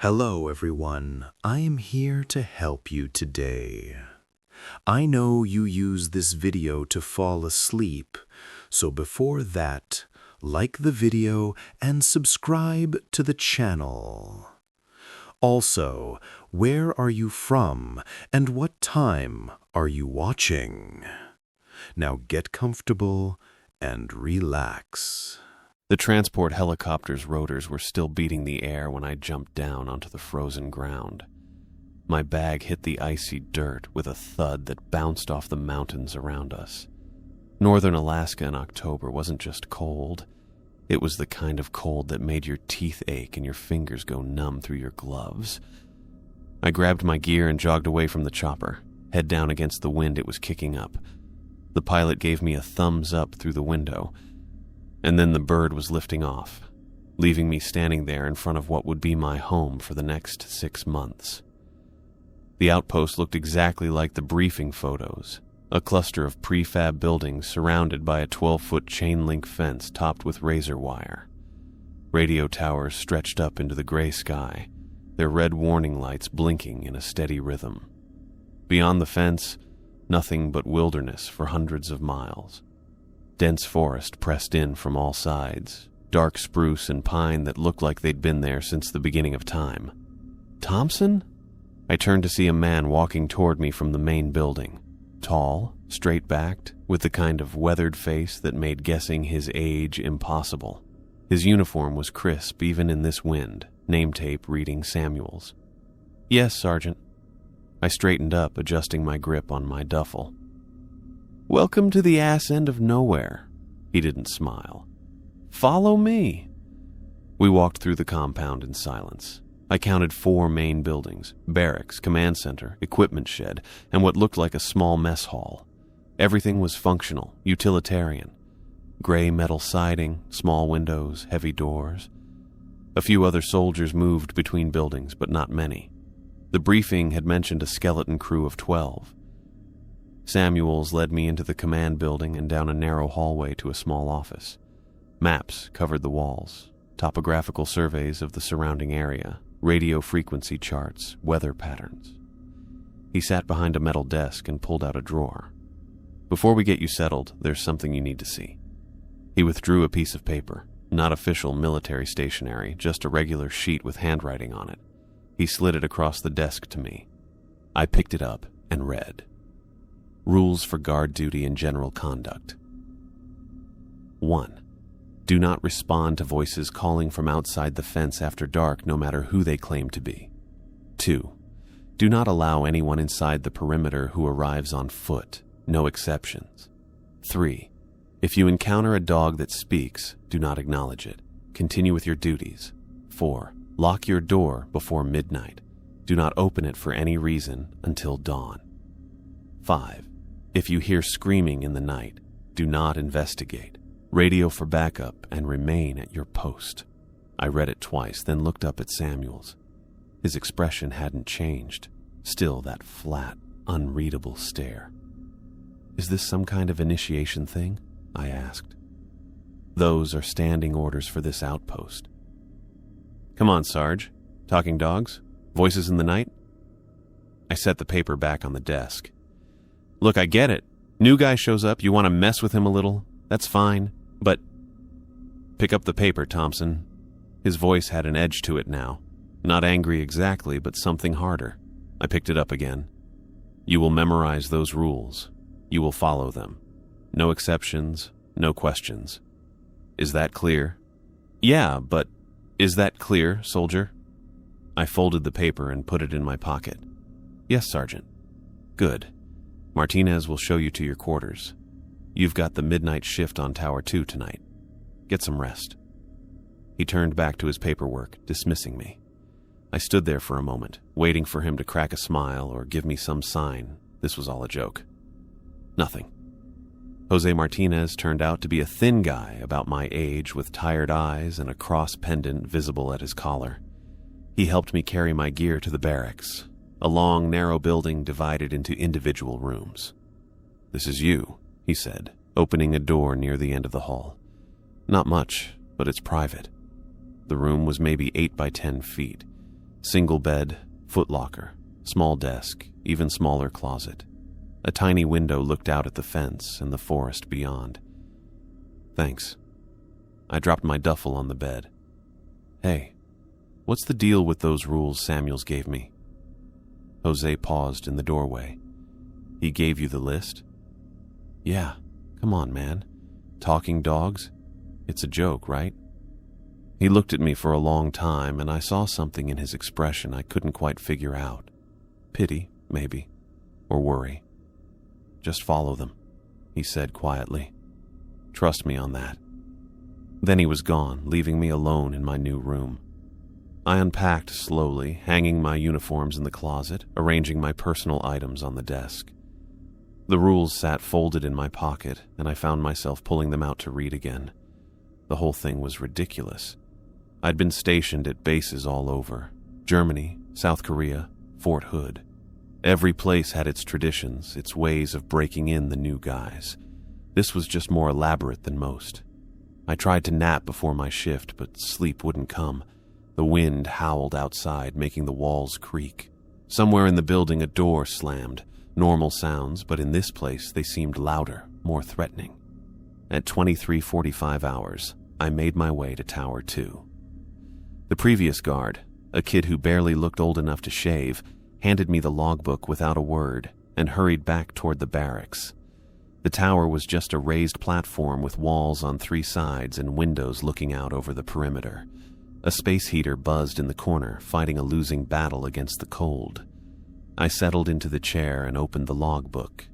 Hello everyone, I am here to help you today. I know you use this video to fall asleep, so before that, like the video and subscribe to the channel. Also, where are you from and what time are you watching? Now get comfortable and relax. The transport helicopter's rotors were still beating the air when I jumped down onto the frozen ground. My bag hit the icy dirt with a thud that bounced off the mountains around us. Northern Alaska in October wasn't just cold. It was the kind of cold that made your teeth ache and your fingers go numb through your gloves. I grabbed my gear and jogged away from the chopper, head down against the wind it was kicking up. The pilot gave me a thumbs up through the window, and then the bird was lifting off, leaving me standing there in front of what would be my home for the next 6 months. The outpost looked exactly like the briefing photos, a cluster of prefab buildings surrounded by a 12-foot chain-link fence topped with razor wire. Radio towers stretched up into the gray sky, their red warning lights blinking in a steady rhythm. Beyond the fence, nothing but wilderness for hundreds of miles. Dense forest pressed in from all sides, dark spruce and pine that looked like they'd been there since the beginning of time. Thompson? I turned to see a man walking toward me from the main building. Tall, straight-backed, with the kind of weathered face that made guessing his age impossible. His uniform was crisp even in this wind, name tape reading Samuels. "Yes, Sergeant." I straightened up, adjusting my grip on my duffel. "Welcome to the ass end of nowhere." He didn't smile. "Follow me." We walked through the compound in silence. I counted 4 main buildings: barracks, command center, equipment shed, and what looked like a small mess hall. Everything was functional, utilitarian. Gray metal siding, small windows, heavy doors. A few other soldiers moved between buildings, but not many. The briefing had mentioned a skeleton crew of 12. Samuels led me into the command building and down a narrow hallway to a small office. Maps covered the walls, topographical surveys of the surrounding area, radio frequency charts, weather patterns. He sat behind a metal desk and pulled out a drawer. "Before we get you settled, there's something you need to see." He withdrew a piece of paper, not official military stationery, just a regular sheet with handwriting on it. He slid it across the desk to me. I picked it up and read. Rules for guard duty and general conduct. 1. Do not respond to voices calling from outside the fence after dark, no matter who they claim to be. 2. Do not allow anyone inside the perimeter who arrives on foot, no exceptions. 3. If you encounter a dog that speaks, do not acknowledge it. Continue with your duties. 4. Lock your door before midnight. Do not open it for any reason until dawn. 5. If you hear screaming in the night, do not investigate. Radio for backup and remain at your post. I read it twice, then looked up at Samuels. His expression hadn't changed. Still that flat, unreadable stare. "Is this some kind of initiation thing?" I asked. "Those are standing orders for this outpost." "Come on, Sarge. Talking dogs? Voices in the night?" I set the paper back on the desk. "Look, I get it. New guy shows up, you want to mess with him a little. That's fine, but..." "Pick up the paper, Thompson." His voice had an edge to it now. Not angry exactly, but something harder. I picked it up again. "You will memorize those rules. You will follow them. No exceptions, no questions. Is that clear?" "Yeah, but is that clear, soldier?" I folded the paper and put it in my pocket. "Yes, Sergeant." "Good. Martinez will show you to your quarters. You've got the midnight shift on Tower 2 tonight. Get some rest." He turned back to his paperwork, dismissing me. I stood there for a moment, waiting for him to crack a smile or give me some sign this was all a joke. Nothing. Jose Martinez turned out to be a thin guy about my age with tired eyes and a cross pendant visible at his collar. He helped me carry my gear to the barracks, a long, narrow building divided into individual rooms. "This is you," he said, opening a door near the end of the hall. "Not much, but it's private." The room was maybe 8 by 10 feet. Single bed, footlocker, small desk, even smaller closet. A tiny window looked out at the fence and the forest beyond. Thanks. I dropped my duffel on the bed. Hey, what's the deal with those rules Samuels gave me? Jose paused in the doorway. He gave you the list? Yeah, come on, man. Talking dogs? It's a joke, right? He looked at me for a long time, and I saw something in his expression I couldn't quite figure out. Pity, maybe, or worry. Just follow them, he said quietly. Trust me on that. Then he was gone, leaving me alone in my new room. I unpacked slowly, hanging my uniforms in the closet, arranging my personal items on the desk. The rules sat folded in my pocket, and I found myself pulling them out to read again. The whole thing was ridiculous. I'd been stationed at bases all over. Germany, South Korea, Fort Hood. Every place had its traditions, its ways of breaking in the new guys. This was just more elaborate than most. I tried to nap before my shift, but sleep wouldn't come. The wind howled outside, making the walls creak. Somewhere in the building a door slammed. Normal sounds, but in this place they seemed louder, more threatening. At 23:45 hours, I made my way to Tower 2. The previous guard, a kid who barely looked old enough to shave, handed me the logbook without a word and hurried back toward the barracks. The tower was just a raised platform with walls on 3 sides and windows looking out over the perimeter. A space heater buzzed in the corner, fighting a losing battle against the cold. I settled into the chair and opened the logbook.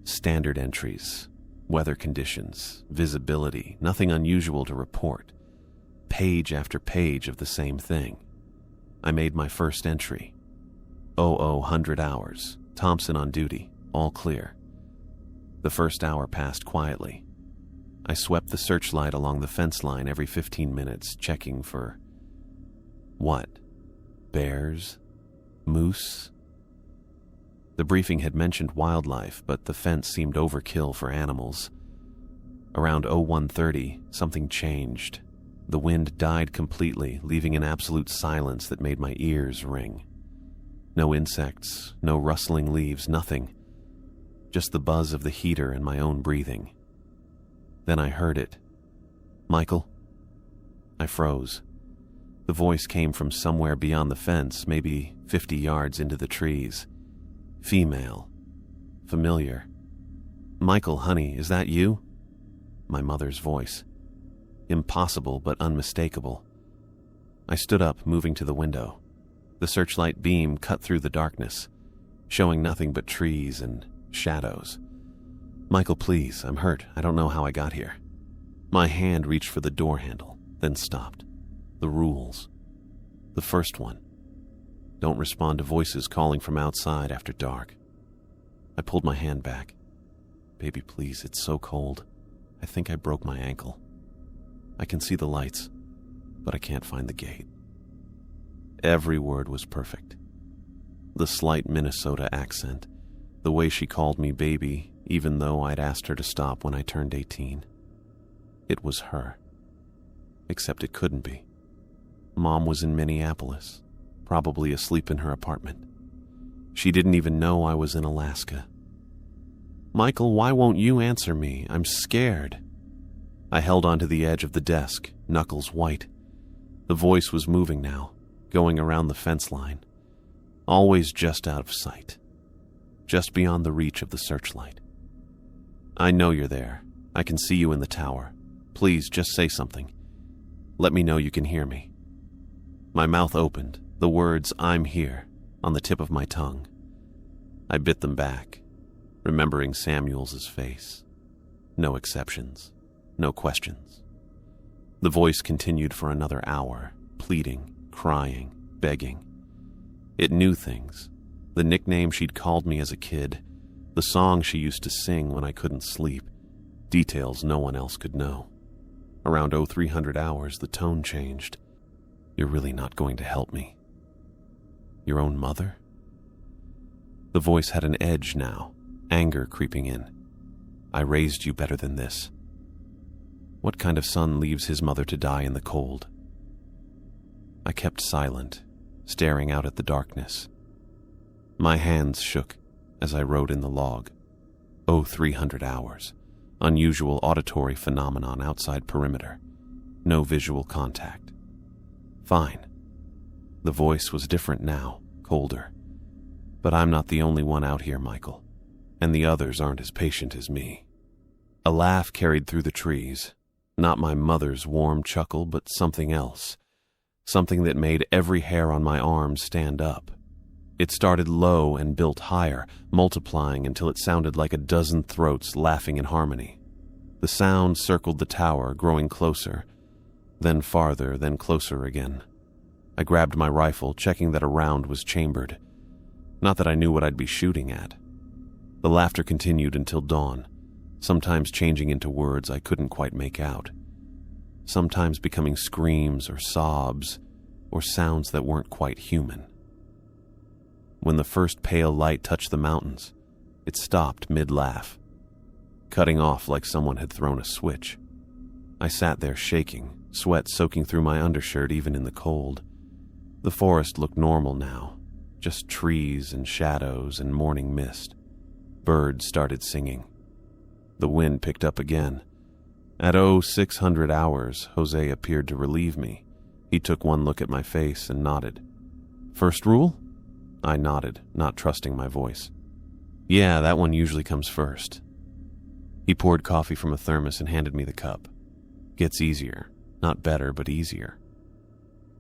Standard entries, weather conditions, visibility, nothing unusual to report. Page after page of the same thing. I made my first entry. 00:100 hours, Thompson on duty, all clear. The first hour passed quietly. I swept the searchlight along the fence line every 15 minutes, checking for... what? Bears? Moose? The briefing had mentioned wildlife, but the fence seemed overkill for animals. Around 01:30, something changed. The wind died completely, leaving an absolute silence that made my ears ring. No insects, no rustling leaves, nothing. Just the buzz of the heater and my own breathing. Then I heard it. Michael? I froze. The voice came from somewhere beyond the fence, maybe 50 yards into the trees. Female. Familiar. Michael, honey, is that you? My mother's voice. Impossible, but unmistakable. I stood up, moving to the window. The searchlight beam cut through the darkness, showing nothing but trees and shadows. Michael, please, I'm hurt. I don't know how I got here. My hand reached for the door handle, then stopped. The rules. The first one. Don't respond to voices calling from outside after dark. I pulled my hand back. Baby, please, it's so cold. I think I broke my ankle. I can see the lights, but I can't find the gate. Every word was perfect. The slight Minnesota accent, the way she called me baby, even though I'd asked her to stop when I turned 18. It was her. Except it couldn't be. Mom was in Minneapolis, probably asleep in her apartment. She didn't even know I was in Alaska. Michael, why won't you answer me? I'm scared. I held onto the edge of the desk, knuckles white. The voice was moving now, going around the fence line. Always just out of sight. Just beyond the reach of the searchlight. I know you're there. I can see you in the tower. Please, just say something. Let me know you can hear me. My mouth opened, the words, I'm here, on the tip of my tongue. I bit them back, remembering Samuels's face. No exceptions, no questions. The voice continued for another hour, pleading, crying, begging. It knew things. The nickname she'd called me as a kid, the song she used to sing when I couldn't sleep, details no one else could know. Around 0300 hours, the tone changed. You're really not going to help me. Your own mother? The voice had an edge now, anger creeping in. I raised you better than this. What kind of son leaves his mother to die in the cold? I kept silent, staring out at the darkness. My hands shook as I wrote in the log. 0300 hours. Unusual auditory phenomenon outside perimeter. No visual contact. Fine. The voice was different now, colder. But I'm not the only one out here, Michael. And the others aren't as patient as me. A laugh carried through the trees. Not my mother's warm chuckle, but something else. Something that made every hair on my arm stand up. It started low and built higher, multiplying until it sounded like a dozen throats laughing in harmony. The sound circled the tower, growing closer, then farther, then closer again. I grabbed my rifle, checking that a round was chambered. Not that I knew what I'd be shooting at. The laughter continued until dawn, sometimes changing into words I couldn't quite make out, sometimes becoming screams or sobs or sounds that weren't quite human. When the first pale light touched the mountains, it stopped mid-laugh, cutting off like someone had thrown a switch. I sat there shaking, sweat soaking through my undershirt even in the cold. The forest looked normal now, just trees and shadows and morning mist. Birds started singing. The wind picked up again. At 0600 hours, Jose appeared to relieve me. He took one look at my face and nodded. First rule? I nodded, not trusting my voice. Yeah, that one usually comes first. He poured coffee from a thermos and handed me the cup. Gets easier. Not better, but easier.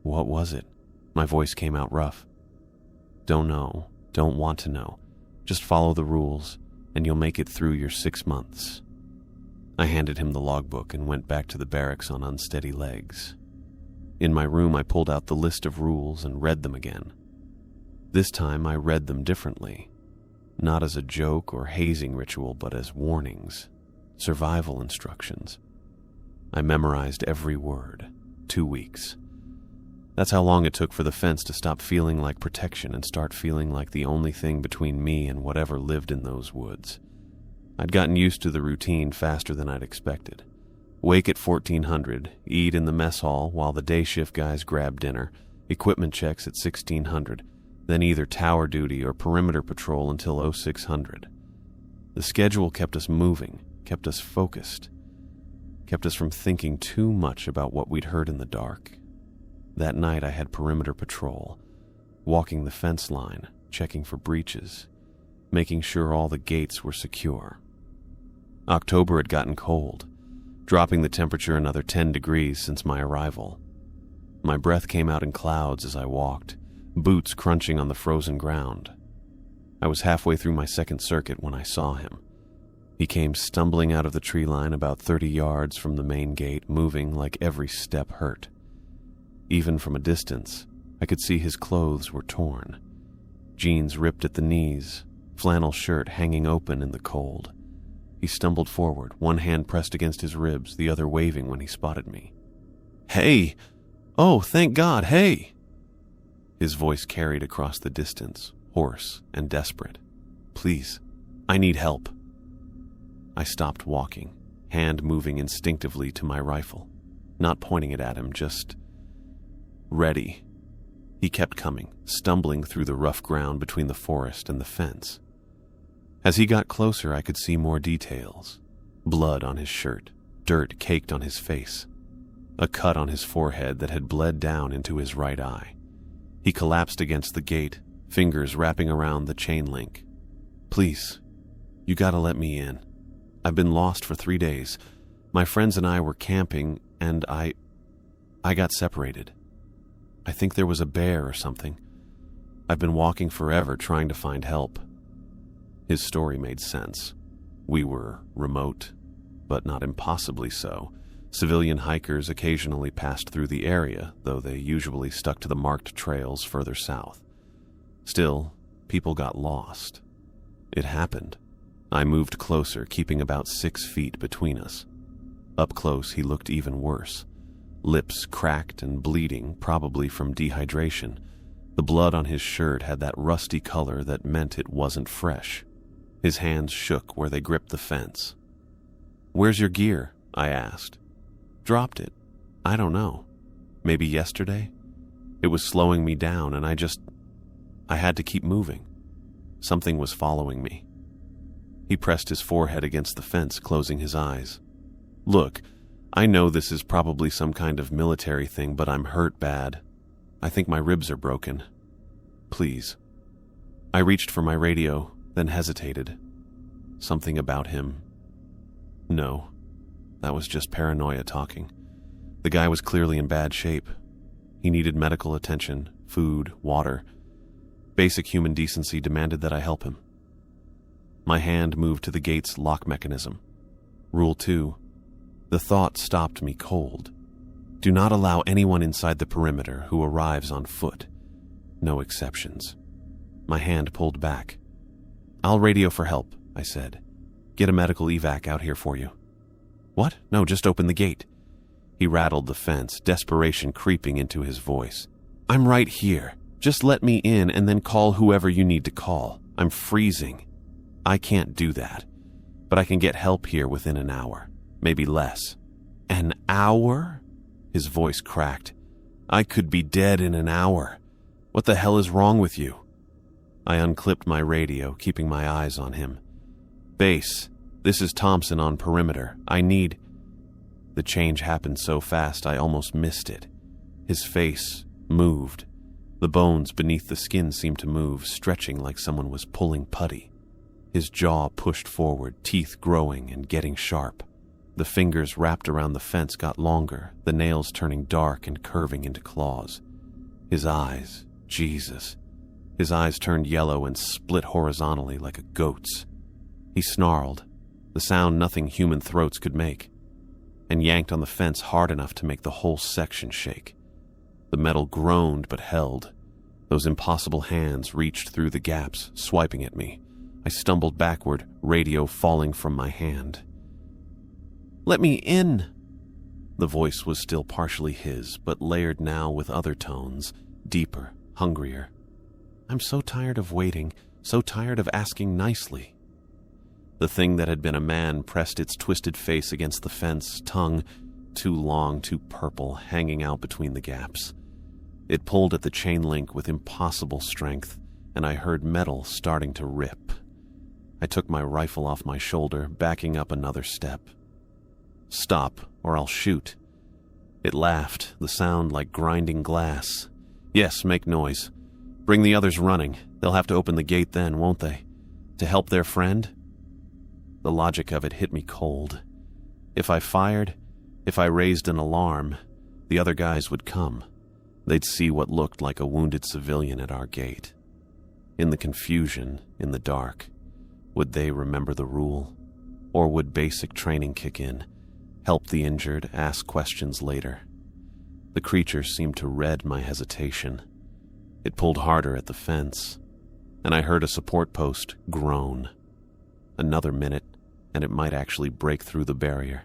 What was it? My voice came out rough. Don't know. Don't want to know. Just follow the rules, and you'll make it through your 6 months. I handed him the logbook and went back to the barracks on unsteady legs. In my room, I pulled out the list of rules and read them again. This time, I read them differently. Not as a joke or hazing ritual, but as warnings, survival instructions. I memorized every word. 2 weeks. That's how long it took for the fence to stop feeling like protection and start feeling like the only thing between me and whatever lived in those woods. I'd gotten used to the routine faster than I'd expected. Wake at 1400, eat in the mess hall while the day shift guys grab dinner, equipment checks at 1600, then either tower duty or perimeter patrol until 0600. The schedule kept us moving, kept us focused, kept us from thinking too much about what we'd heard in the dark. That night I had perimeter patrol, walking the fence line, checking for breaches, making sure all the gates were secure. October had gotten cold, dropping the temperature another 10 degrees since my arrival. My breath came out in clouds as I walked, boots crunching on the frozen ground. I was halfway through my second circuit when I saw him. He came stumbling out of the tree line about 30 yards from the main gate, moving like every step hurt. Even from a distance, I could see his clothes were torn. Jeans ripped at the knees, flannel shirt hanging open in the cold. He stumbled forward, one hand pressed against his ribs, the other waving when he spotted me. Hey! Oh, thank God, hey! His voice carried across the distance, hoarse and desperate. Please, I need help. I stopped walking, hand moving instinctively to my rifle, not pointing it at him, just ready. He kept coming, stumbling through the rough ground between the forest and the fence. As he got closer, I could see more details. Blood on his shirt, dirt caked on his face, a cut on his forehead that had bled down into his right eye. He collapsed against the gate, fingers wrapping around the chain link. Please, you gotta let me in. I've been lost for 3 days. My friends and I were camping, and I got separated. I think there was a bear or something. I've been walking forever trying to find help. His story made sense. We were remote, but not impossibly so. Civilian hikers occasionally passed through the area, though they usually stuck to the marked trails further south. Still, people got lost. It happened. I moved closer, keeping about 6 feet between us. Up close, he looked even worse. Lips cracked and bleeding, probably from dehydration. The blood on his shirt had that rusty color that meant it wasn't fresh. His hands shook where they gripped the fence. Where's your gear? I asked. Dropped it. I don't know. Maybe yesterday? It was slowing me down, and I had to keep moving. Something was following me. He pressed his forehead against the fence, closing his eyes. Look, I know this is probably some kind of military thing, but I'm hurt bad. I think my ribs are broken. Please. I reached for my radio, then hesitated. Something about him. No, that was just paranoia talking. The guy was clearly in bad shape. He needed medical attention, food, water. Basic human decency demanded that I help him. My hand moved to the gate's lock mechanism. Rule 2. The thought stopped me cold. Do not allow anyone inside the perimeter who arrives on foot. No exceptions. My hand pulled back. I'll radio for help, I said. Get a medical evac out here for you. What? No, just open the gate. He rattled the fence, desperation creeping into his voice. I'm right here. Just let me in and then call whoever you need to call. I'm freezing. I can't do that, but I can get help here within an hour, maybe less. An hour? His voice cracked. I could be dead in an hour. What the hell is wrong with you? I unclipped my radio, keeping my eyes on him. Base, this is Thompson on perimeter. I need... The change happened so fast I almost missed it. His face moved. The bones beneath the skin seemed to move, stretching like someone was pulling putty. His jaw pushed forward, teeth growing and getting sharp. The fingers wrapped around the fence got longer, the nails turning dark and curving into claws. His eyes, Jesus. His eyes turned yellow and split horizontally like a goat's. He snarled, the sound nothing human throats could make, and yanked on the fence hard enough to make the whole section shake. The metal groaned but held. Those impossible hands reached through the gaps, swiping at me. I stumbled backward, radio falling from my hand. Let me in! The voice was still partially his, but layered now with other tones, deeper, hungrier. I'm so tired of waiting, so tired of asking nicely. The thing that had been a man pressed its twisted face against the fence, tongue, too long, too purple, hanging out between the gaps. It pulled at the chain link with impossible strength, and I heard metal starting to rip. I took my rifle off my shoulder, backing up another step. Stop, or I'll shoot. It laughed, the sound like grinding glass. Yes, make noise. Bring the others running. They'll have to open the gate then, won't they? To help their friend? The logic of it hit me cold. If I fired, if I raised an alarm, the other guys would come. They'd see what looked like a wounded civilian at our gate. In the confusion, in the dark, would they remember the rule? Or would basic training kick in, help the injured, ask questions later? The creature seemed to read my hesitation. It pulled harder at the fence, and I heard a support post groan. Another minute, and it might actually break through the barrier.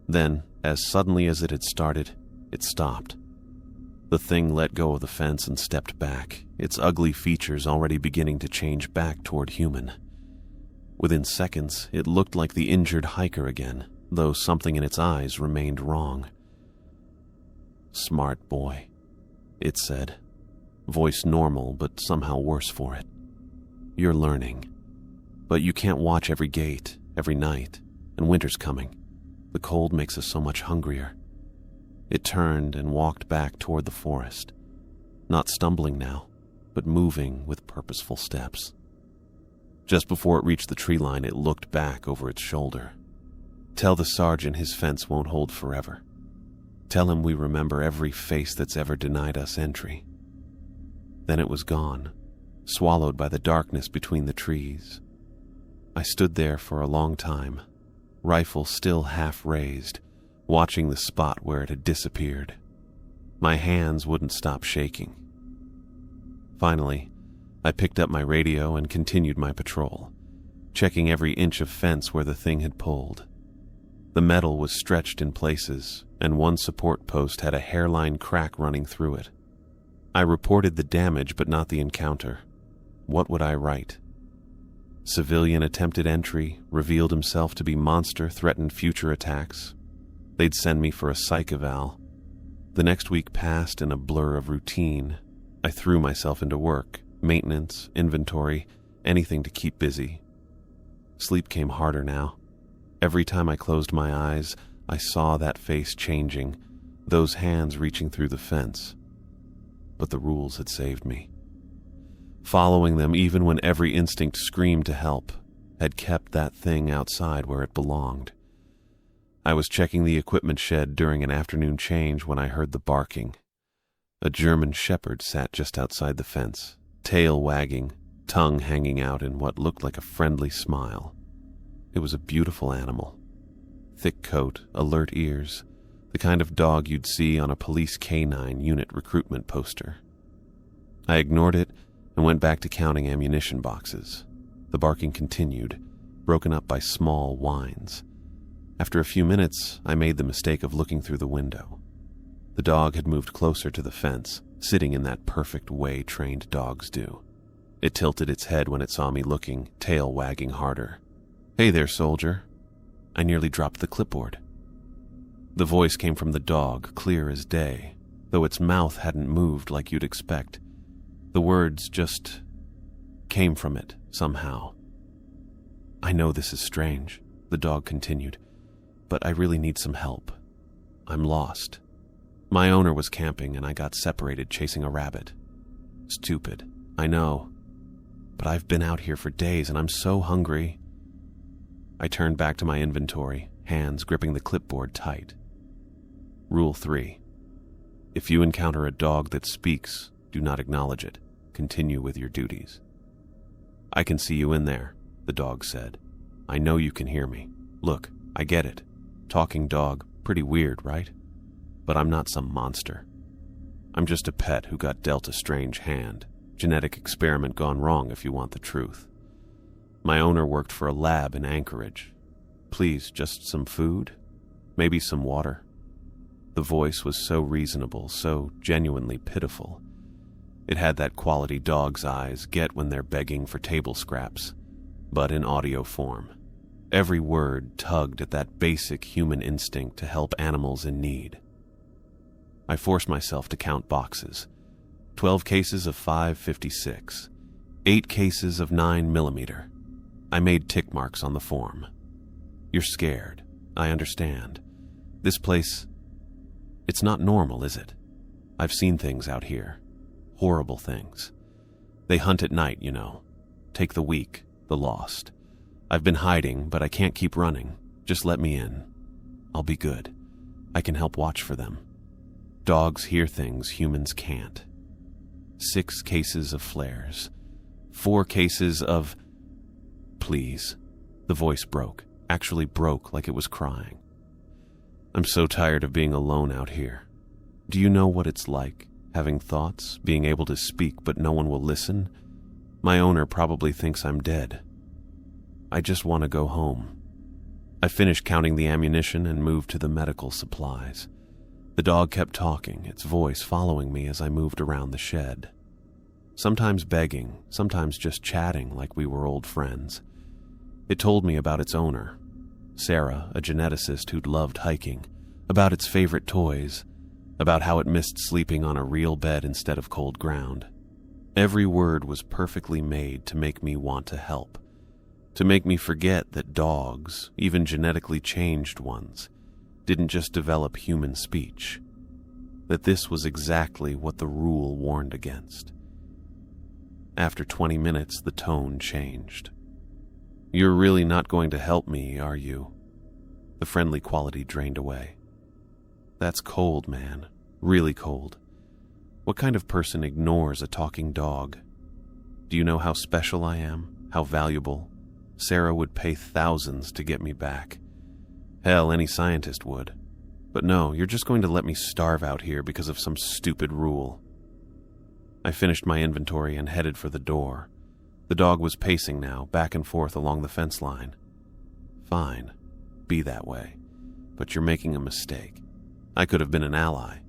Then, as suddenly as it had started, it stopped. The thing let go of the fence and stepped back, its ugly features already beginning to change back toward human. Within seconds, it looked like the injured hiker again, though something in its eyes remained wrong. Smart boy, it said. Voice normal, but somehow worse for it. You're learning. But you can't watch every gate, every night, and winter's coming. The cold makes us so much hungrier. It turned and walked back toward the forest, not stumbling now, but moving with purposeful steps. Just before it reached the tree line, it looked back over its shoulder. Tell the sergeant his fence won't hold forever. Tell him we remember every face that's ever denied us entry. Then it was gone, swallowed by the darkness between the trees. I stood there for a long time, rifle still half raised, watching the spot where it had disappeared. My hands wouldn't stop shaking. Finally, I picked up my radio and continued my patrol, checking every inch of fence where the thing had pulled. The metal was stretched in places, and one support post had a hairline crack running through it. I reported the damage but not the encounter. What would I write? Civilian attempted entry, revealed himself to be monster, threatened future attacks. They'd send me for a psych eval. The next week passed in a blur of routine. I threw myself into work, maintenance, inventory, anything to keep busy. Sleep came harder now. Every time I closed my eyes, I saw that face changing, those hands reaching through the fence. But the rules had saved me. Following them, even when every instinct screamed to help, had kept that thing outside where it belonged. I was checking the equipment shed during an afternoon change when I heard the barking. A German shepherd sat just outside the fence, tail wagging, tongue hanging out in what looked like a friendly smile. It was a beautiful animal. Thick coat, alert ears, the kind of dog you'd see on a police canine unit recruitment poster. I ignored it and went back to counting ammunition boxes. The barking continued, broken up by small whines. After a few minutes, I made the mistake of looking through the window. The dog had moved closer to the fence, sitting in that perfect way trained dogs do. It tilted its head when it saw me looking, tail wagging harder. "Hey there, soldier." I nearly dropped the clipboard. The voice came from the dog, clear as day, though its mouth hadn't moved like you'd expect. The words just came from it, somehow. "I know this is strange," the dog continued, "but I really need some help. I'm lost. My owner was camping and I got separated chasing a rabbit. Stupid, I know. But I've been out here for days and I'm so hungry." I turned back to my inventory, hands gripping the clipboard tight. Rule 3. If you encounter a dog that speaks, do not acknowledge it. Continue with your duties. "I can see you in there," the dog said. "I know you can hear me. Look, I get it. Talking dog, pretty weird, right? But I'm not some monster. I'm just a pet who got dealt a strange hand. Genetic experiment gone wrong if you want the truth. My owner worked for a lab in Anchorage. Please, just some food? Maybe some water?" The voice was so reasonable, so genuinely pitiful. It had that quality dog's eyes get when they're begging for table scraps, but in audio form. Every word tugged at that basic human instinct to help animals in need. I forced myself to count boxes. 12 cases of 5.56, 8 cases of 9mm. I made tick marks on the form. "You're scared. I understand. This place, it's not normal, is it? I've seen things out here. Horrible things. They hunt at night, you know. Take the weak, the lost. I've been hiding, but I can't keep running. Just let me in. I'll be good. I can help watch for them. Dogs hear things humans can't. 6 cases of flares. 4 cases of..." "Please." The voice broke, actually broke like it was crying. "I'm so tired of being alone out here. Do you know what it's like, having thoughts, being able to speak but no one will listen? My owner probably thinks I'm dead. I just want to go home." I finished counting the ammunition and moved to the medical supplies. The dog kept talking, its voice following me as I moved around the shed. Sometimes begging, sometimes just chatting like we were old friends. It told me about its owner, Sarah, a geneticist who'd loved hiking, about its favorite toys, about how it missed sleeping on a real bed instead of cold ground. Every word was perfectly made to make me want to help, to make me forget that dogs, even genetically changed ones, didn't just develop human speech, that this was exactly what the rule warned against. After 20 minutes, the tone changed. "You're really not going to help me, are you?" The friendly quality drained away. "That's cold, man. Really cold. What kind of person ignores a talking dog? Do you know how special I am? How valuable? Sarah would pay thousands to get me back. Hell, any scientist would. But no, you're just going to let me starve out here because of some stupid rule." I finished my inventory and headed for the door. The dog was pacing now, back and forth along the fence line. "Fine, be that way. But you're making a mistake. I could have been an ally.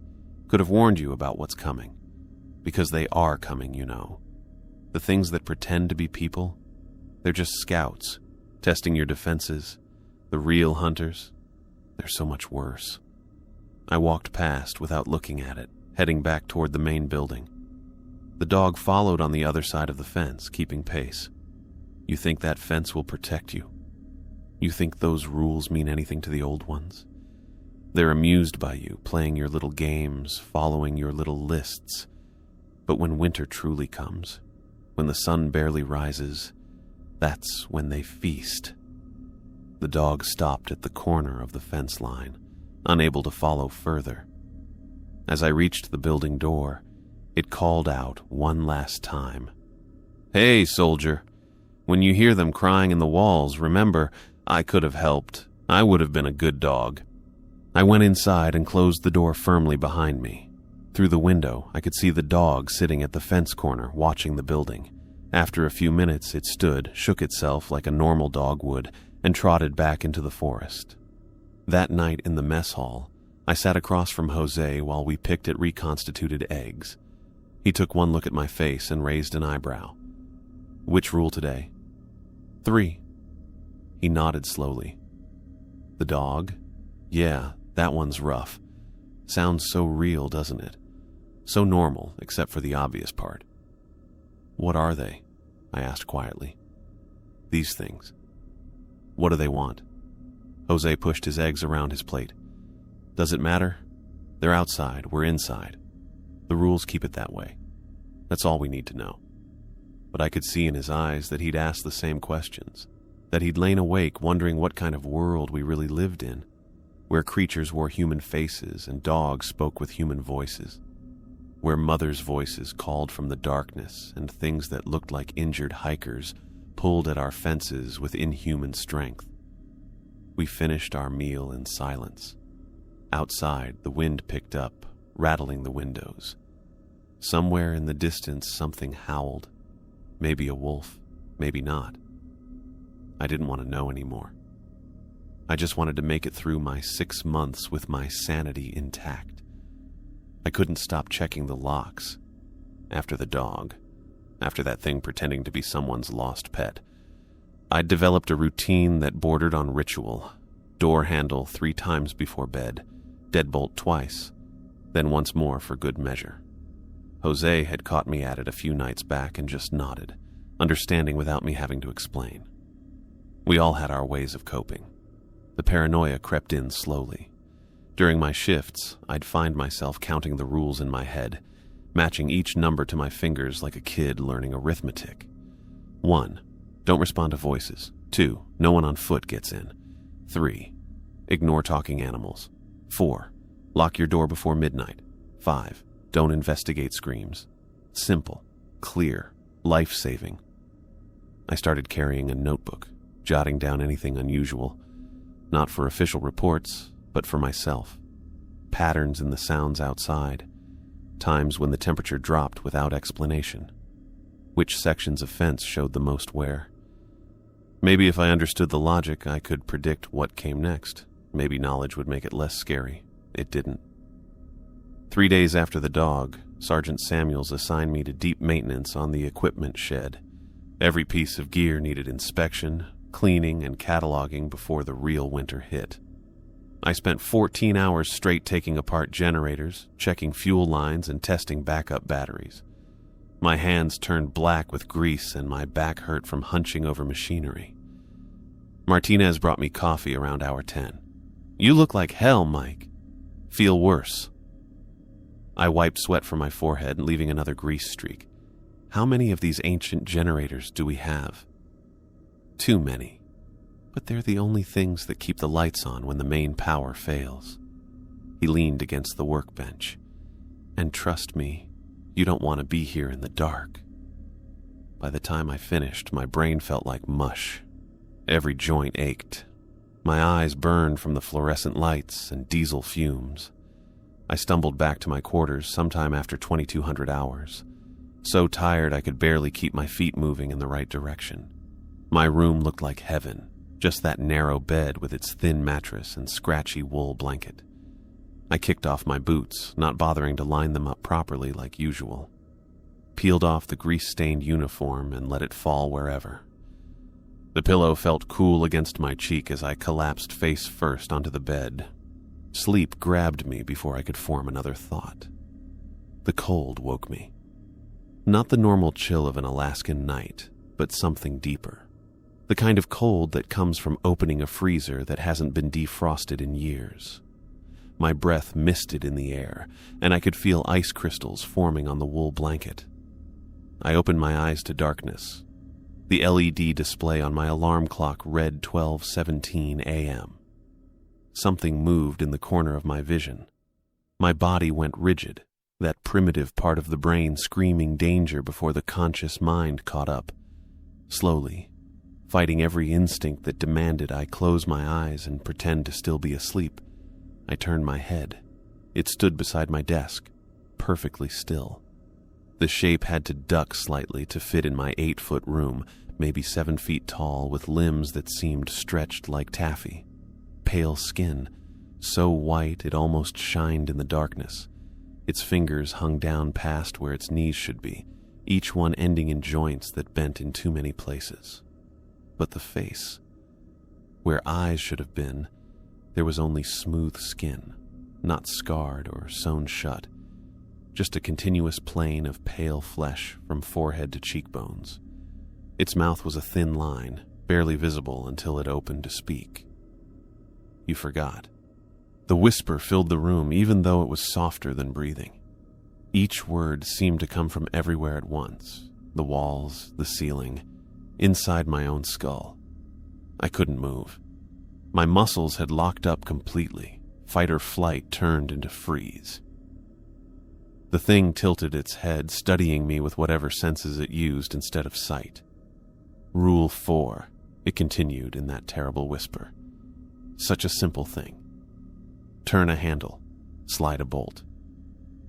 Could have warned you about what's coming. Because they are coming, you know. The things that pretend to be people, they're just scouts, testing your defenses. The real hunters, they're so much worse." I walked past without looking at it, heading back toward the main building. The dog followed on the other side of the fence, keeping pace. You think that fence will protect you? You think those rules mean anything to the old ones? They're amused by you, playing your little games, following your little lists. But when winter truly comes, when the sun barely rises, that's when they feast. The dog stopped at the corner of the fence line, unable to follow further. As I reached the building door, it called out one last time. "Hey, soldier, when you hear them crying in the walls, remember, I could have helped. I would have been a good dog." I went inside and closed the door firmly behind me. Through the window, I could see the dog sitting at the fence corner, watching the building. After a few minutes, it stood, shook itself like a normal dog would, and trotted back into the forest. That night in the mess hall, I sat across from Jose while we picked at reconstituted eggs. He took one look at my face and raised an eyebrow. "Which rule today?" "3. He nodded slowly. "The dog? Yeah, that one's rough. Sounds so real, doesn't it? So normal, except for the obvious part." "What are they?" I asked quietly. "These things." "What do they want?" Jose pushed his eggs around his plate. "Does it matter? They're outside, we're inside. The rules keep it that way. That's all we need to know." But I could see in his eyes that he'd asked the same questions, that he'd lain awake wondering what kind of world we really lived in, where creatures wore human faces and dogs spoke with human voices, where mothers' voices called from the darkness and things that looked like injured hikers pulled at our fences with inhuman strength. We finished our meal in silence. Outside, the wind picked up, rattling the windows. Somewhere in the distance, something howled. Maybe a wolf, maybe not. I didn't want to know anymore. I just wanted to make it through my 6 months with my sanity intact. I couldn't stop checking the locks. After the dog, after that thing pretending to be someone's lost pet, I'd developed a routine that bordered on ritual. Door handle 3 times before bed, deadbolt twice, then once more for good measure. Jose had caught me at it a few nights back and just nodded, understanding without me having to explain. We all had our ways of coping. The paranoia crept in slowly. During my shifts, I'd find myself counting the rules in my head, matching each number to my fingers like a kid learning arithmetic. 1. Don't respond to voices. 2. No one on foot gets in. 3. Ignore talking animals. 4. Lock your door before midnight. 5. Don't investigate screams. Simple, clear, life-saving. I started carrying a notebook, jotting down anything unusual, not for official reports, but for myself. Patterns in the sounds outside, times when the temperature dropped without explanation, which sections of fence showed the most wear. Maybe if I understood the logic, I could predict what came next. Maybe knowledge would make it less scary. It didn't. 3 days after the dog, Sergeant Samuels assigned me to deep maintenance on the equipment shed. Every piece of gear needed inspection, cleaning, and cataloging before the real winter hit. I spent 14 hours straight taking apart generators, checking fuel lines, and testing backup batteries. My hands turned black with grease and my back hurt from hunching over machinery. Martinez brought me coffee around hour 10. "You look like hell, Mike. Feel worse." I wiped sweat from my forehead, leaving another grease streak. How many of these ancient generators do we have? Too many. But they're the only things that keep the lights on when the main power fails. He leaned against the workbench. "And trust me, you don't want to be here in the dark." By the time I finished, my brain felt like mush. Every joint ached. My eyes burned from the fluorescent lights and diesel fumes. I stumbled back to my quarters sometime after 2,200 hours, so tired I could barely keep my feet moving in the right direction. My room looked like heaven, just that narrow bed with its thin mattress and scratchy wool blanket. I kicked off my boots, not bothering to line them up properly like usual. Peeled off the grease-stained uniform and let it fall wherever. The pillow felt cool against my cheek as I collapsed face first onto the bed. Sleep grabbed me before I could form another thought. The cold woke me. Not the normal chill of an Alaskan night, but something deeper. The kind of cold that comes from opening a freezer that hasn't been defrosted in years. My breath misted in the air, and I could feel ice crystals forming on the wool blanket. I opened my eyes to darkness. The LED display on my alarm clock read 12:17 a.m. Something moved in the corner of my vision. My body went rigid, that primitive part of the brain screaming danger before the conscious mind caught up. Slowly, fighting every instinct that demanded I close my eyes and pretend to still be asleep, I turned my head. It stood beside my desk, perfectly still. The shape had to duck slightly to fit in my 8-foot room, maybe 7 feet tall, with limbs that seemed stretched like taffy. Pale skin, so white it almost shined in the darkness. Its fingers hung down past where its knees should be, each one ending in joints that bent in too many places. But the face, where eyes should have been, there was only smooth skin, not scarred or sewn shut, just a continuous plane of pale flesh from forehead to cheekbones. Its mouth was a thin line, barely visible until it opened to speak. You forgot. The whisper filled the room, even though it was softer than breathing. Each word seemed to come from everywhere at once, the walls, the ceiling, inside my own skull. I couldn't move. My muscles had locked up completely. Fight or flight turned into freeze. The thing tilted its head, studying me with whatever senses it used instead of sight. Rule 4, it continued in that terrible whisper. Such a simple thing. Turn a handle, slide a bolt.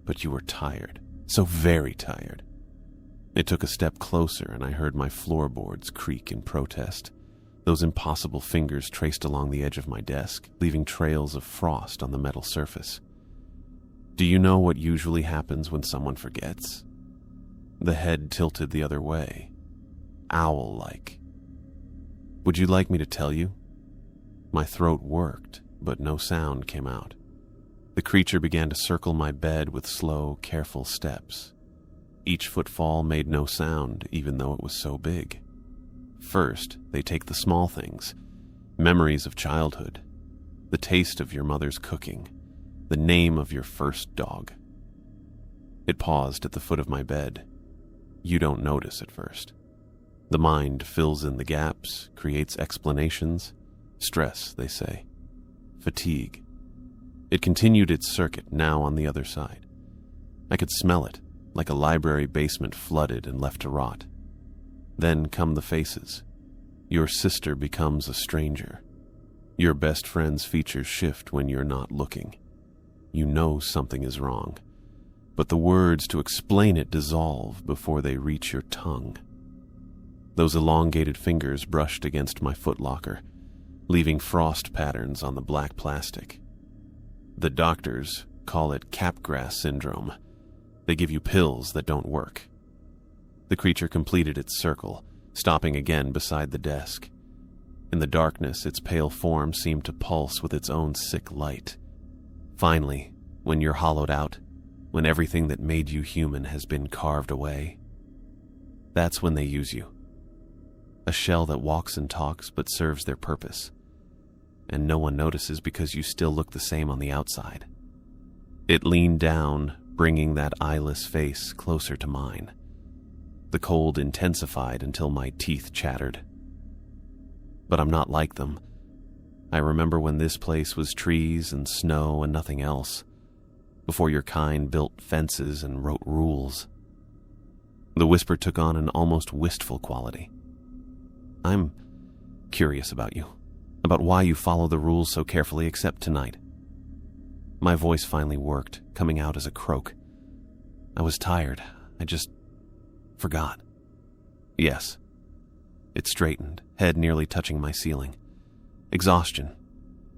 But you were tired, so very tired. It took a step closer and I heard my floorboards creak in protest. Those impossible fingers traced along the edge of my desk, leaving trails of frost on the metal surface. Do you know what usually happens when someone forgets? The head tilted the other way, owl-like. Would you like me to tell you? My throat worked, but no sound came out. The creature began to circle my bed with slow, careful steps. Each footfall made no sound, even though it was so big. First, they take the small things, memories of childhood, the taste of your mother's cooking, the name of your first dog. It paused at the foot of my bed. You don't notice at first. The mind fills in the gaps, creates explanations. Stress, they say. Fatigue. It continued its circuit, now on the other side. I could smell it, like a library basement flooded and left to rot. Then come the faces. Your sister becomes a stranger. Your best friend's features shift when you're not looking. You know something is wrong, but the words to explain it dissolve before they reach your tongue. Those elongated fingers brushed against my footlocker, leaving frost patterns on the black plastic. The doctors call it capgras syndrome. They give you pills that don't work. The creature completed its circle, stopping again beside the desk. In the darkness, its pale form seemed to pulse with its own sick light. Finally, when you're hollowed out, when everything that made you human has been carved away, that's when they use you. A shell that walks and talks but serves their purpose. And no one notices because you still look the same on the outside. It leaned down, bringing that eyeless face closer to mine. The cold intensified until my teeth chattered. But I'm not like them. I remember when this place was trees and snow and nothing else, before your kind built fences and wrote rules. The whisper took on an almost wistful quality. I'm curious about you, about why you follow the rules so carefully except tonight. My voice finally worked, coming out as a croak. I was tired. I just forgot. Yes. It straightened, head nearly touching my ceiling. Exhaustion.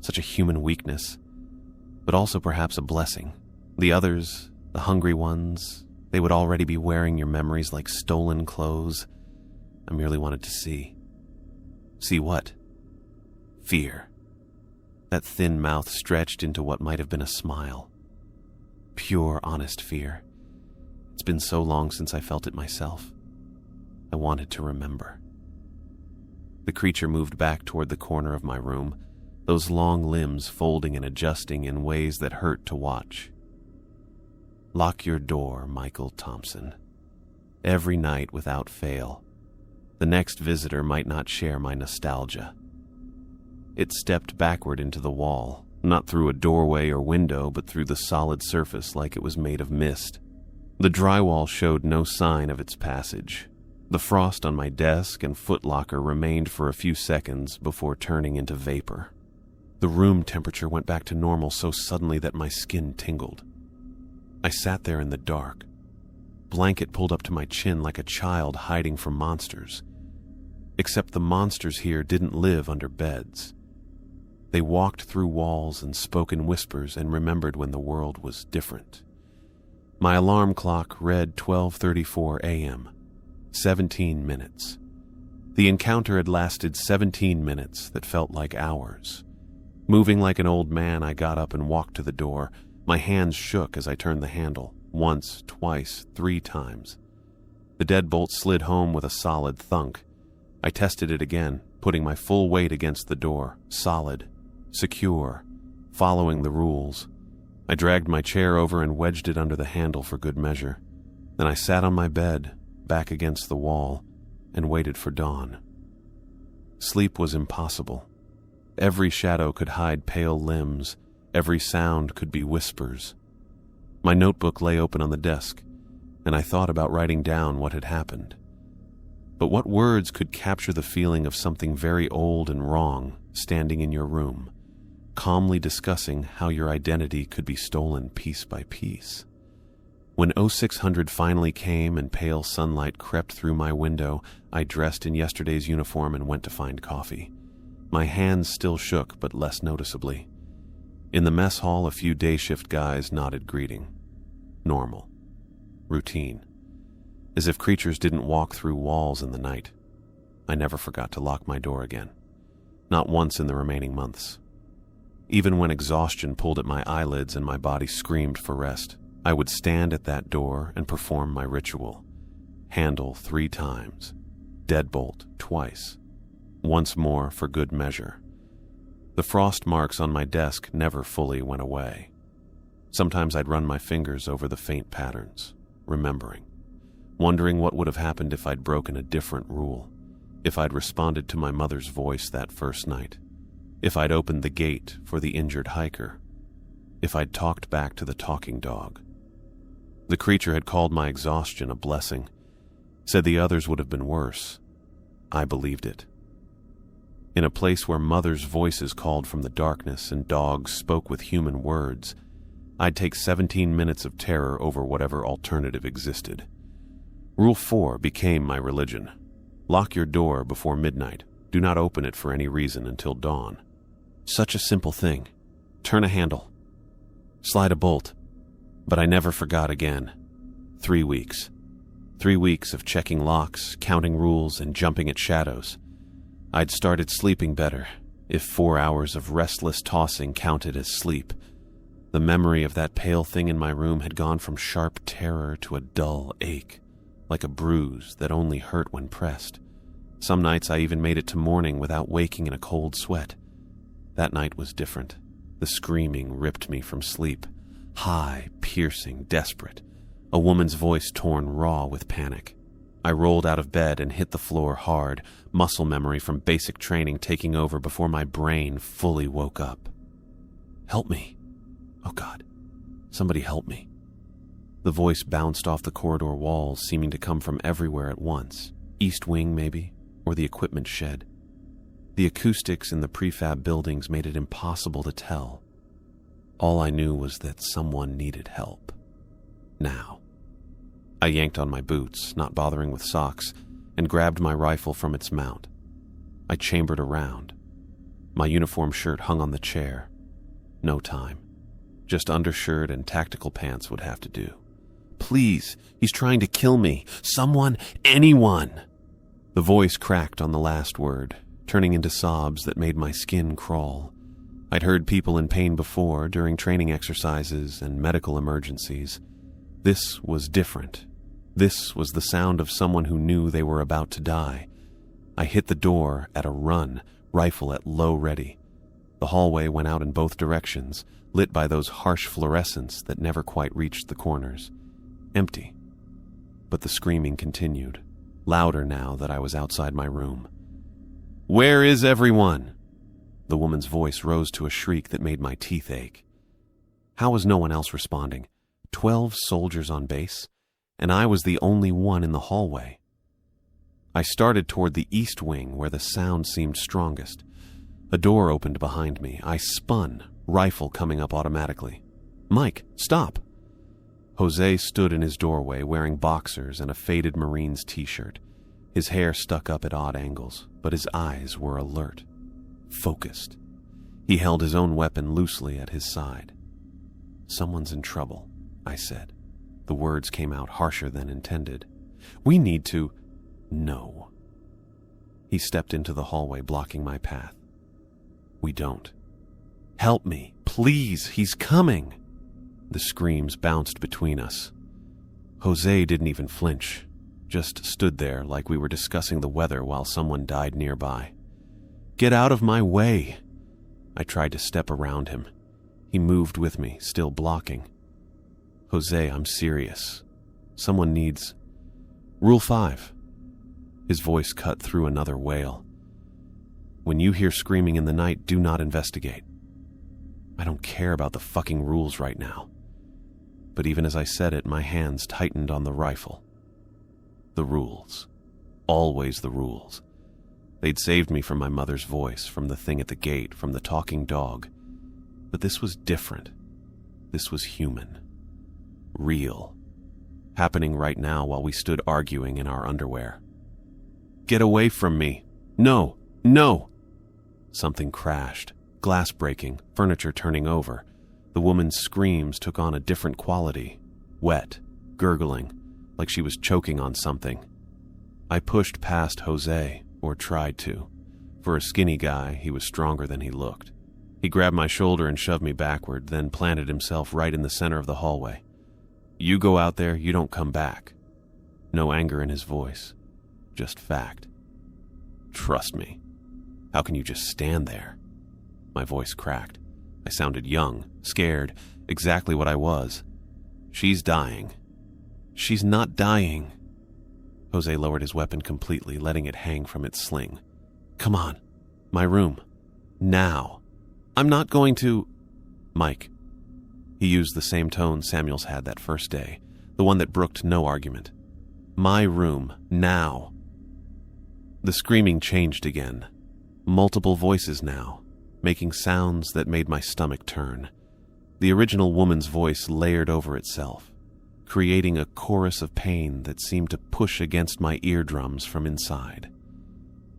Such a human weakness, but also perhaps a blessing. The others, the hungry ones, they would already be wearing your memories like stolen clothes. I merely wanted to see. See what? Fear. That thin mouth stretched into what might have been a smile. Pure, honest fear. It's been so long since I felt it myself. I wanted to remember. The creature moved back toward the corner of my room, those long limbs folding and adjusting in ways that hurt to watch. Lock your door, Michael Thompson. Every night without fail. The next visitor might not share my nostalgia. It stepped backward into the wall, not through a doorway or window, but through the solid surface like it was made of mist. The drywall showed no sign of its passage. The frost on my desk and footlocker remained for a few seconds before turning into vapor. The room temperature went back to normal so suddenly that my skin tingled. I sat there in the dark, blanket pulled up to my chin like a child hiding from monsters. Except the monsters here didn't live under beds. They walked through walls and spoke in whispers and remembered when the world was different. My alarm clock read 12:34 a.m., 17 minutes. The encounter had lasted 17 minutes that felt like hours. Moving like an old man, I got up and walked to the door. My hands shook as I turned the handle, once, twice, 3 times. The deadbolt slid home with a solid thunk. I tested it again, putting my full weight against the door, solid, secure, following the rules. I dragged my chair over and wedged it under the handle for good measure. Then I sat on my bed, back against the wall, and waited for dawn. Sleep was impossible. Every shadow could hide pale limbs. Every sound could be whispers. My notebook lay open on the desk, and I thought about writing down what had happened. But what words could capture the feeling of something very old and wrong standing in your room, calmly discussing how your identity could be stolen piece by piece? When 0600 finally came and pale sunlight crept through my window, I dressed in yesterday's uniform and went to find coffee. My hands still shook, but less noticeably. In the mess hall, a few day shift guys nodded greeting. Normal. Routine. As if creatures didn't walk through walls in the night. I never forgot to lock my door again. Not once in the remaining months. Even when exhaustion pulled at my eyelids and my body screamed for rest, I would stand at that door and perform my ritual. Handle 3 times. Deadbolt twice. Once more for good measure. The frost marks on my desk never fully went away. Sometimes I'd run my fingers over the faint patterns, remembering, wondering what would have happened if I'd broken a different rule, if I'd responded to my mother's voice that first night, if I'd opened the gate for the injured hiker, if I'd talked back to the talking dog. The creature had called my exhaustion a blessing, said the others would have been worse. I believed it. In a place where mothers' voices called from the darkness and dogs spoke with human words, I'd take 17 minutes of terror over whatever alternative existed. Rule 4 became my religion. Lock your door before midnight. Do not open it for any reason until dawn. Such a simple thing. Turn a handle. Slide a bolt. But I never forgot again. 3 weeks. 3 weeks of checking locks, counting rules, and jumping at shadows. I'd started sleeping better, if 4 hours of restless tossing counted as sleep. The memory of that pale thing in my room had gone from sharp terror to a dull ache, like a bruise that only hurt when pressed. Some nights I even made it to morning without waking in a cold sweat. That night was different. The screaming ripped me from sleep. High, piercing, desperate. A woman's voice torn raw with panic. I rolled out of bed and hit the floor hard, muscle memory from basic training taking over before my brain fully woke up. Help me. Oh God, somebody help me. The voice bounced off the corridor walls, seeming to come from everywhere at once. East wing, maybe, or the equipment shed. The acoustics in the prefab buildings made it impossible to tell. All I knew was that someone needed help. Now. I yanked on my boots, not bothering with socks, and grabbed my rifle from its mount. I chambered around. My uniform shirt hung on the chair. No time. Just undershirt and tactical pants would have to do. Please, he's trying to kill me. Someone, anyone. The voice cracked on the last word, turning into sobs that made my skin crawl. I'd heard people in pain before during training exercises and medical emergencies. This was different. This was the sound of someone who knew they were about to die. I hit the door at a run, rifle at low ready. The hallway went out in both directions, lit by those harsh fluorescents that never quite reached the corners. Empty. But the screaming continued, louder now that I was outside my room. "Where is everyone?" The woman's voice rose to a shriek that made my teeth ache. How was no one else responding? 12 soldiers on base, and I was the only one in the hallway. I started toward the east wing where the sound seemed strongest. A door opened behind me. I spun, rifle coming up automatically. "Mike, stop!" Jose stood in his doorway wearing boxers and a faded Marines t-shirt. His hair stuck up at odd angles, but his eyes were alert, focused. He held his own weapon loosely at his side. "Someone's in trouble," I said. The words came out harsher than intended. "We need to—" "No." He stepped into the hallway, blocking my path. "We don't. Help me, please, he's coming!" The screams bounced between us. Jose didn't even flinch, just stood there like we were discussing the weather while someone died nearby. "Get out of my way!" I tried to step around him. He moved with me, still blocking. "Jose, I'm serious. Someone needs— Rule 5. His voice cut through another wail. "When you hear screaming in the night, do not investigate. I don't care about the fucking rules right now." But even as I said it, my hands tightened on the rifle. The rules. Always the rules. They'd saved me from my mother's voice, from the thing at the gate, from the talking dog. But this was different. This was human. Real. Happening right now while we stood arguing in our underwear. "Get away from me! No! No!" Something crashed. Glass breaking, furniture turning over. The woman's screams took on a different quality. Wet, gurgling, like she was choking on something. I pushed past Jose, or tried to. For a skinny guy, he was stronger than he looked. He grabbed my shoulder and shoved me backward, then planted himself right in the center of the hallway. "You go out there, you don't come back." No anger in his voice, just fact. "Trust me. How can you just stand there?" My voice cracked. I sounded young, scared, exactly what I was. "She's dying." "She's not dying." Jose lowered his weapon completely, letting it hang from its sling. "Come on. My room. Now." "I'm not going to—" "Mike." He used the same tone Samuels had that first day, the one that brooked no argument. "My room. Now." The screaming changed again. Multiple voices now, making sounds that made my stomach turn. The original woman's voice layered over itself, creating a chorus of pain that seemed to push against my eardrums from inside.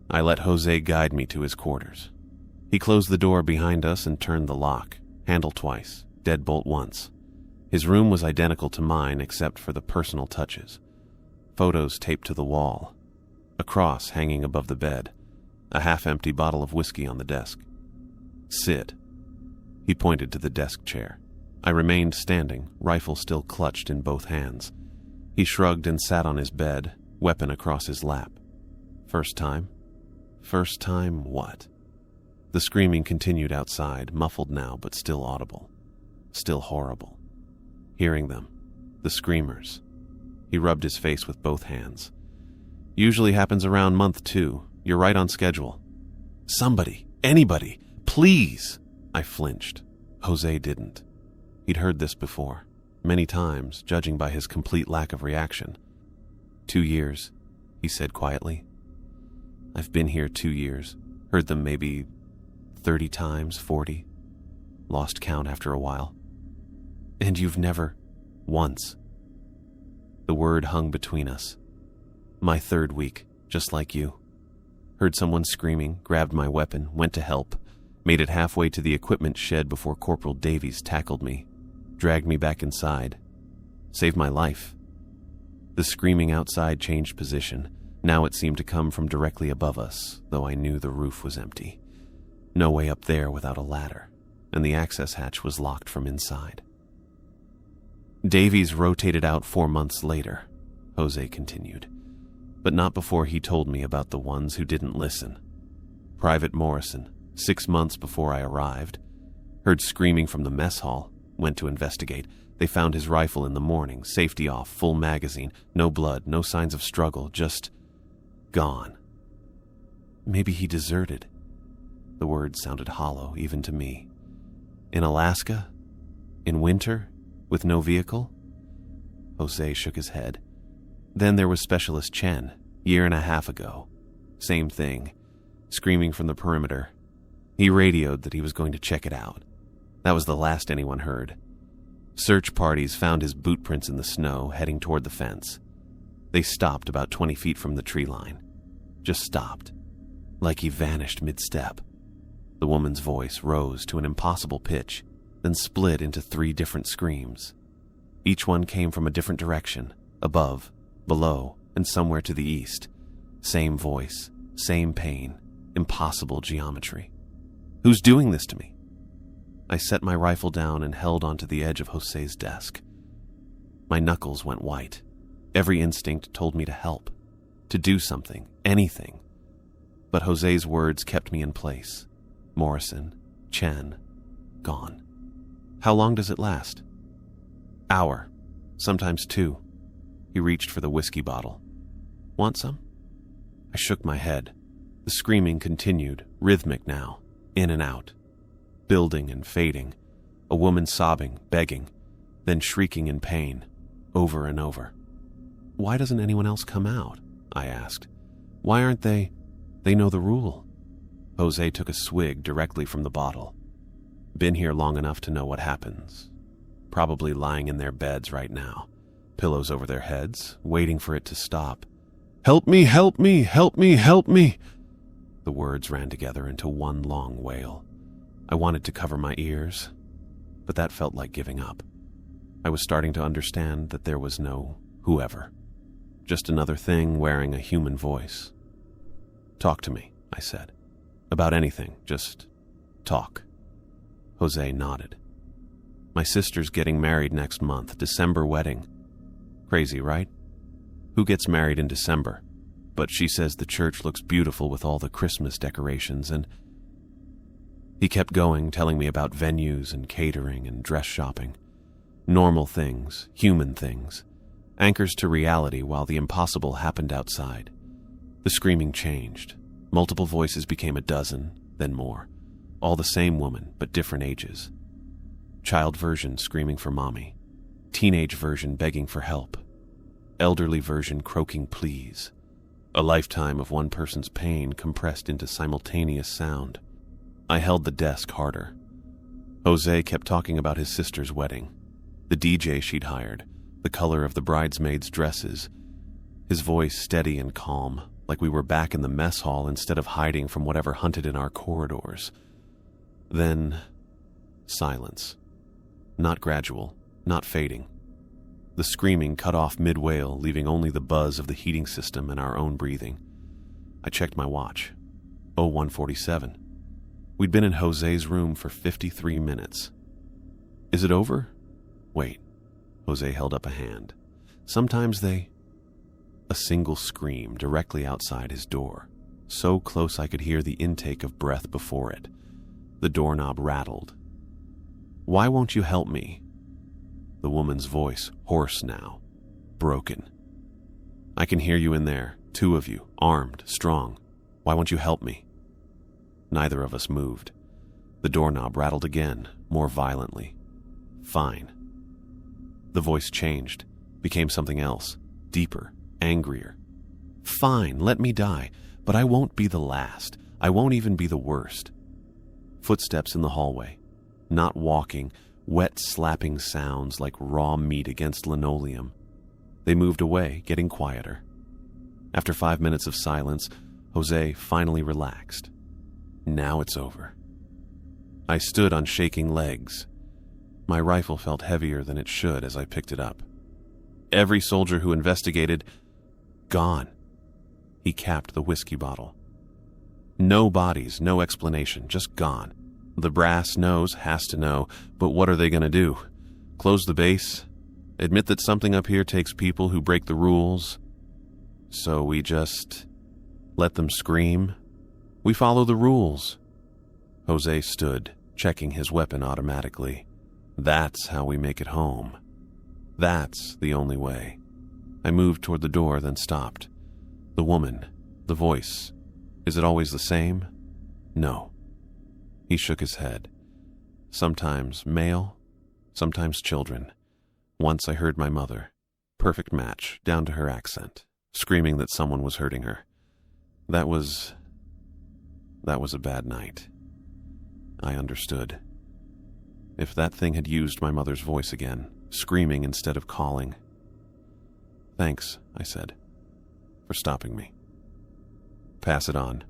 I let Jose guide me to his quarters. He closed the door behind us and turned the lock, handle twice, deadbolt once. His room was identical to mine except for the personal touches. Photos taped to the wall, a cross hanging above the bed, a half-empty bottle of whiskey on the desk. "Sit." He pointed to the desk chair. I remained standing, rifle still clutched in both hands. He shrugged and sat on his bed, weapon across his lap. First time? First time what? The screaming continued outside, muffled now but still audible. Still horrible. Hearing them. The screamers. He rubbed his face with both hands. "Usually happens around month 2. You're right on schedule." "Somebody, anybody, please!" I flinched. Jose didn't. He'd heard this before, many times, judging by his complete lack of reaction. 2 years, he said quietly. "I've been here 2 years, heard them maybe 30 times, 40. Lost count after a while. And you've never, once." The word hung between us. "My 3rd week, just like you. Heard someone screaming, grabbed my weapon, went to help, made it halfway to the equipment shed before Corporal Davies tackled me, dragged me back inside. Saved my life." The screaming outside changed position. Now it seemed to come from directly above us, though I knew the roof was empty. No way up there without a ladder. and the access hatch was locked from inside. Davies rotated out 4 months later, Jose continued, but not before he told me about the ones who didn't listen. Private Morrison, 6 months before I arrived, heard screaming from the mess hall, went to investigate. They found his rifle in the morning, safety off, full magazine, no blood, no signs of struggle, just gone. Maybe he deserted. The words sounded hollow, even to me. In Alaska? In winter? With no vehicle? Jose shook his head. Then there was Specialist Chen, 1.5 years ago. Same thing, screaming from the perimeter. He radioed that he was going to check it out. That was the last anyone heard. Search parties found his boot prints in the snow, heading toward the fence. They stopped about 20 feet from the tree line. Just stopped. Like he vanished mid-step. The woman's voice rose to an impossible pitch, then split into 3 different screams. Each one came from a different direction, above, below, and somewhere to the east. Same voice, same pain, impossible geometry. Who's doing this to me? I set my rifle down and held onto the edge of Jose's desk. My knuckles went white. Every instinct told me to help, to do something, anything. But Jose's words kept me in place. Morrison, Chen, gone. How long does it last? Hour, sometimes 2. He reached for the whiskey bottle. Want some? I shook my head. The screaming continued, rhythmic now, in and out. Building and fading, a woman sobbing, begging, then shrieking in pain, over and over. Why doesn't anyone else come out? I asked. Why aren't they? They know the rule. Jose took a swig directly from the bottle. Been here long enough to know what happens. Probably lying in their beds right now, pillows over their heads, waiting for it to stop. Help me, help me, help me, help me. The words ran together into one long wail. I wanted to cover my ears, but that felt like giving up. I was starting to understand that there was no whoever. Just another thing wearing a human voice. Talk to me, I said. About anything, just talk. Jose nodded. My sister's getting married next month, December wedding. Crazy, right? Who gets married in December? But she says the church looks beautiful with all the Christmas decorations and... He kept going, telling me about venues and catering and dress shopping. Normal things, human things. Anchors to reality while the impossible happened outside. The screaming changed. Multiple voices became a dozen, then more. All the same woman, but different ages. Child version screaming for mommy. Teenage version begging for help. Elderly version croaking pleas. A lifetime of one person's pain compressed into simultaneous sound. I held the desk harder. Jose kept talking about his sister's wedding, the DJ she'd hired, the color of the bridesmaids' dresses. His voice steady and calm, like we were back in the mess hall instead of hiding from whatever hunted in our corridors. Then, silence. Not gradual, not fading. The screaming cut off mid-wail, leaving only the buzz of the heating system and our own breathing. I checked my watch. 01:47. We'd been in Jose's room for 53 minutes. Is it over? Wait. Jose held up a hand. Sometimes they... A single scream directly outside his door, so close I could hear the intake of breath before it. The doorknob rattled. Why won't you help me? The woman's voice, hoarse now, broken. I can hear you in there, 2 of you, armed, strong. Why won't you help me? Neither of us moved. The doorknob rattled again, more violently. Fine. The voice changed, became something else, deeper, angrier. Fine, let me die, but I won't be the last. I won't even be the worst. Footsteps in the hallway. Not walking, wet slapping sounds like raw meat against linoleum. They moved away, getting quieter. After 5 minutes of silence, Jose finally relaxed. Now it's over. I stood on shaking legs. My rifle felt heavier than it should as I picked it up. Every soldier who investigated, gone. He capped the whiskey bottle. No bodies, no explanation, just gone. The brass has to know, but what are they going to do? Close the base? Admit that something up here takes people who break the rules? So we just let them scream? We follow the rules. Jose stood, checking his weapon automatically. That's how we make it home. That's the only way. I moved toward the door, then stopped. The woman, the voice, is it always the same? No. He shook his head. Sometimes male, sometimes children. Once I heard my mother, perfect match, down to her accent, screaming that someone was hurting her. That was a bad night. I understood. If that thing had used my mother's voice again, screaming instead of calling. Thanks, I said, for stopping me. Pass it on.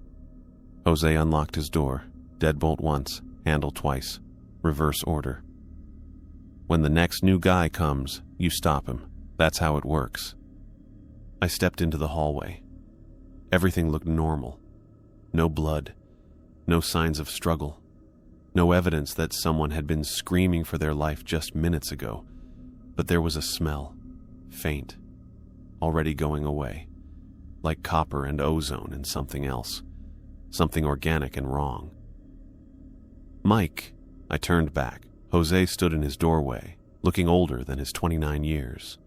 Jose unlocked his door, deadbolt once, handle twice, reverse order. When the next new guy comes, you stop him. That's how it works. I stepped into the hallway. Everything looked normal. No blood, no signs of struggle, no evidence that someone had been screaming for their life just minutes ago. But there was a smell, faint, already going away, like copper and ozone and something else, something organic and wrong. Mike, I turned back. Jose stood in his doorway, looking older than his 29 years.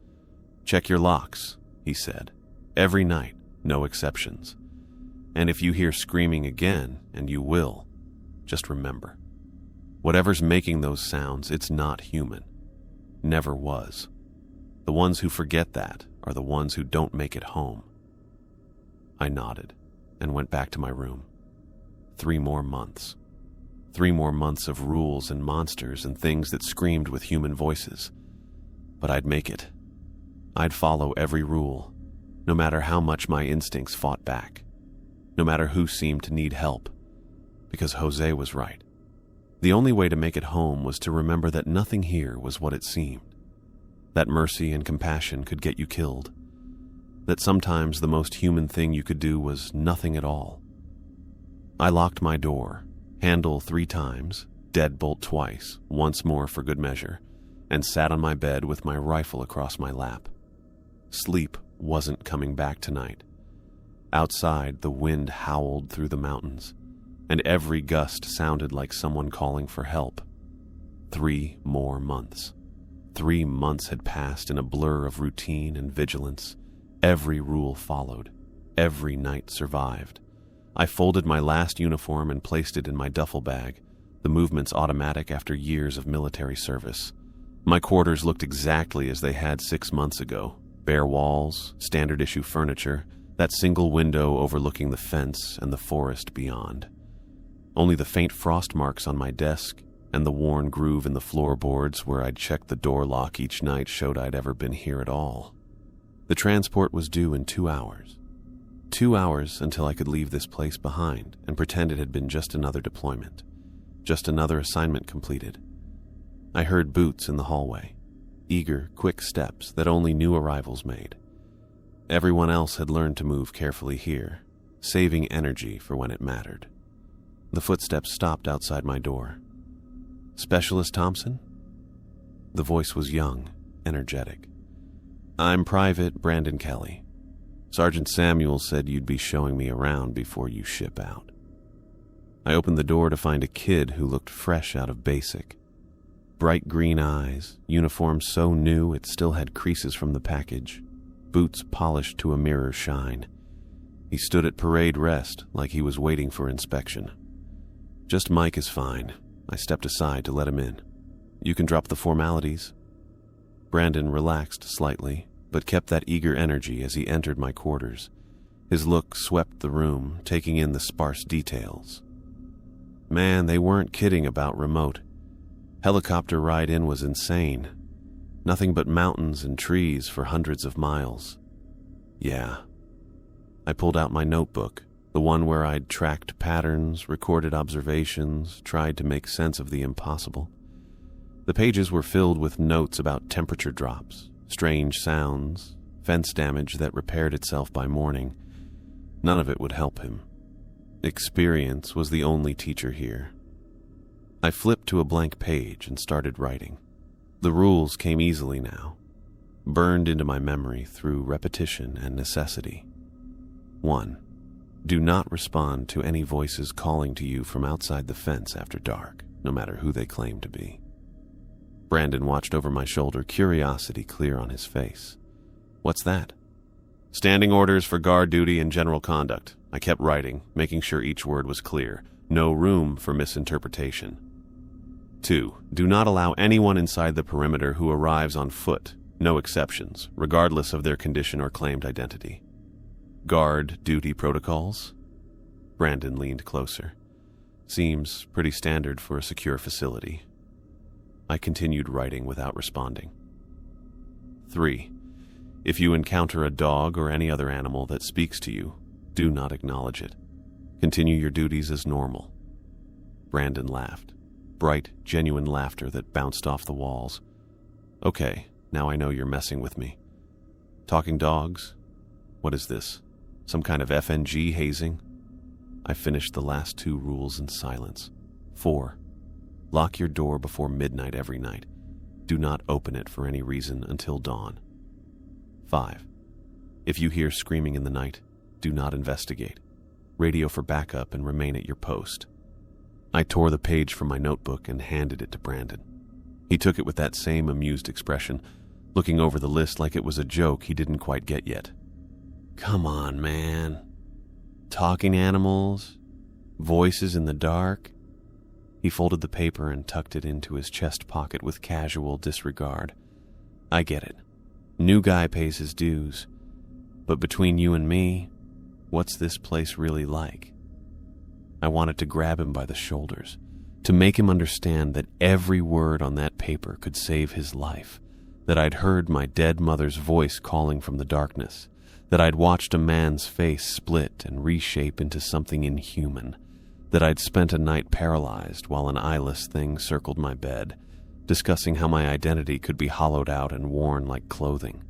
Check your locks, he said. Every night, no exceptions. And if you hear screaming again, and you will, just remember, whatever's making those sounds, it's not human. Never was. The ones who forget that are the ones who don't make it home. I nodded and went back to my room. 3 more months. 3 more months of rules and monsters and things that screamed with human voices. But I'd make it. I'd follow every rule, no matter how much my instincts fought back, no matter who seemed to need help, because Jose was right. The only way to make it home was to remember that nothing here was what it seemed, that mercy and compassion could get you killed, that sometimes the most human thing you could do was nothing at all. I locked my door, handle 3 times, deadbolt twice, once more for good measure, and sat on my bed with my rifle across my lap. Sleep wasn't coming back tonight. Outside, the wind howled through the mountains, and every gust sounded like someone calling for help. 3 more months. 3 months had passed in a blur of routine and vigilance. Every rule followed. Every night survived. I folded my last uniform and placed it in my duffel bag, the movements automatic after years of military service. My quarters looked exactly as they had 6 months ago. Bare walls, standard-issue furniture, that single window overlooking the fence and the forest beyond. Only the faint frost marks on my desk and the worn groove in the floorboards where I'd checked the door lock each night showed I'd ever been here at all. The transport was due in 2 hours. 2 hours until I could leave this place behind and pretend it had been just another deployment, just another assignment completed. I heard boots in the hallway, eager, quick steps that only new arrivals made. Everyone else had learned to move carefully here, saving energy for when it mattered. The footsteps stopped outside my door. Specialist Thompson? The voice was young, energetic. I'm Private Brandon Kelly. Sergeant Samuel said you'd be showing me around before you ship out. I opened the door to find a kid who looked fresh out of basic. Bright green eyes, uniform so new it still had creases from the package, boots polished to a mirror shine. He stood at parade rest like he was waiting for inspection. Just Mike is fine. I stepped aside to let him in. You can drop the formalities. Brandon relaxed slightly, but kept that eager energy as he entered my quarters. His look swept the room, taking in the sparse details. Man, they weren't kidding about remote. Helicopter ride-in was insane. Nothing but mountains and trees for hundreds of miles. Yeah. I pulled out my notebook, the one where I'd tracked patterns, recorded observations, tried to make sense of the impossible. The pages were filled with notes about temperature drops, strange sounds, fence damage that repaired itself by morning. None of it would help him. Experience was the only teacher here. I flipped to a blank page and started writing. The rules came easily now, burned into my memory through repetition and necessity. 1. Do not respond to any voices calling to you from outside the fence after dark, no matter who they claim to be. Brandon watched over my shoulder, curiosity clear on his face. What's that? Standing orders for guard duty and general conduct. I kept writing, making sure each word was clear. No room for misinterpretation. 2. Do not allow anyone inside the perimeter who arrives on foot, no exceptions, regardless of their condition or claimed identity. Guard duty protocols? Brandon leaned closer. Seems pretty standard for a secure facility. I continued writing without responding. 3. If you encounter a dog or any other animal that speaks to you, do not acknowledge it. Continue your duties as normal. Brandon laughed. Bright, genuine laughter that bounced off the walls. Okay, now I know you're messing with me. Talking dogs? What is this? Some kind of FNG hazing? I finished the last 2 rules in silence. 4. Lock your door before midnight every night. Do not open it for any reason until dawn. 5. If you hear screaming in the night, do not investigate. Radio for backup and remain at your post. I tore the page from my notebook and handed it to Brandon. He took it with that same amused expression, looking over the list like it was a joke he didn't quite get yet. Come on, man. Talking animals? Voices in the dark? He folded the paper and tucked it into his chest pocket with casual disregard. I get it. New guy pays his dues. But between you and me, what's this place really like? I wanted to grab him by the shoulders, to make him understand that every word on that paper could save his life, that I'd heard my dead mother's voice calling from the darkness, that I'd watched a man's face split and reshape into something inhuman, that I'd spent a night paralyzed while an eyeless thing circled my bed, discussing how my identity could be hollowed out and worn like clothing.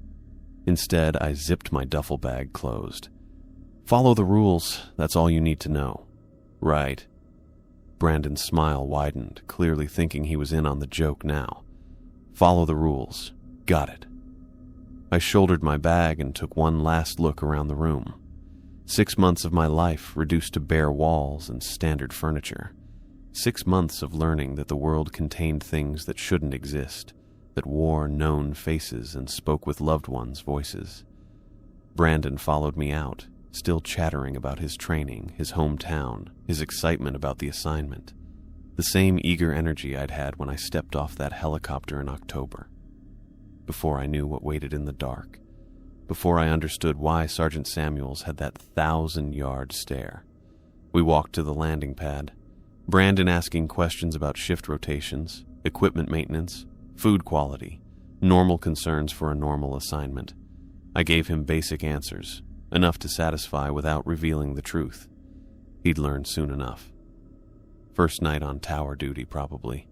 Instead, I zipped my duffel bag closed. Follow the rules, that's all you need to know. Right. Brandon's smile widened, clearly thinking he was in on the joke now. Follow the rules. Got it. I shouldered my bag and took one last look around the room. 6 months of my life reduced to bare walls and standard furniture. 6 months of learning that the world contained things that shouldn't exist, that wore known faces and spoke with loved ones' voices. Brandon followed me out, still chattering about his training, his hometown, his excitement about the assignment. The same eager energy I'd had when I stepped off that helicopter in October. Before I knew what waited in the dark, before I understood why Sergeant Samuels had that 1,000-yard stare. We walked to the landing pad, Brandon asking questions about shift rotations, equipment maintenance, food quality, normal concerns for a normal assignment. I gave him basic answers, enough to satisfy without revealing the truth. He'd learn soon enough. First night on tower duty, probably.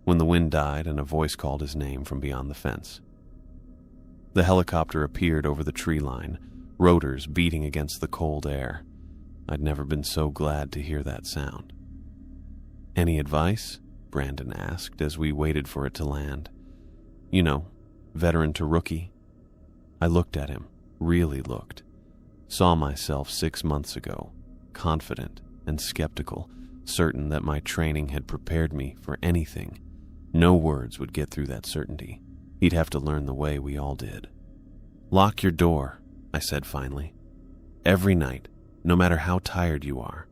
When the wind died and a voice called his name from beyond the fence. The helicopter appeared over the tree line, rotors beating against the cold air. I'd never been so glad to hear that sound. Any advice? Brandon asked as we waited for it to land. You know, veteran to rookie. I looked at him. Really looked. Saw myself 6 months ago, confident and skeptical, certain that my training had prepared me for anything. No words would get through that certainty. He'd have to learn the way we all did. Lock your door, I said finally. Every night, no matter how tired you are.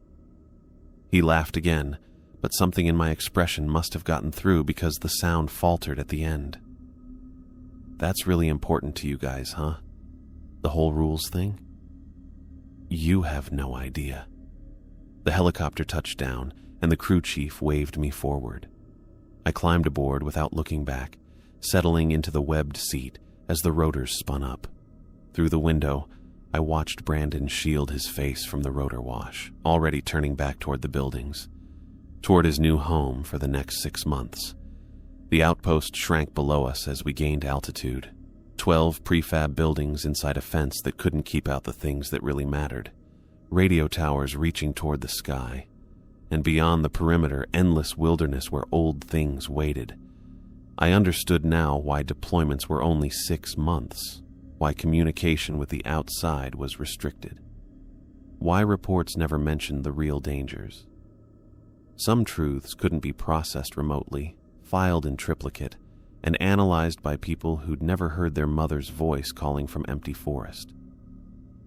He laughed again, but something in my expression must have gotten through because the sound faltered at the end. That's really important to you guys, huh? The whole rules thing? You have no idea. The helicopter touched down, and the crew chief waved me forward. I climbed aboard without looking back, settling into the webbed seat as the rotors spun up. Through the window, I watched Brandon shield his face from the rotor wash, already turning back toward the buildings, toward his new home for the next 6 months. The outpost shrank below us as we gained altitude. 12 prefab buildings inside a fence that couldn't keep out the things that really mattered. Radio towers reaching toward the sky. and beyond the perimeter, endless wilderness where old things waited. I understood now why deployments were only 6 months, why communication with the outside was restricted, why reports never mentioned the real dangers. Some truths couldn't be processed remotely, filed in triplicate, and analyzed by people who'd never heard their mother's voice calling from empty forest.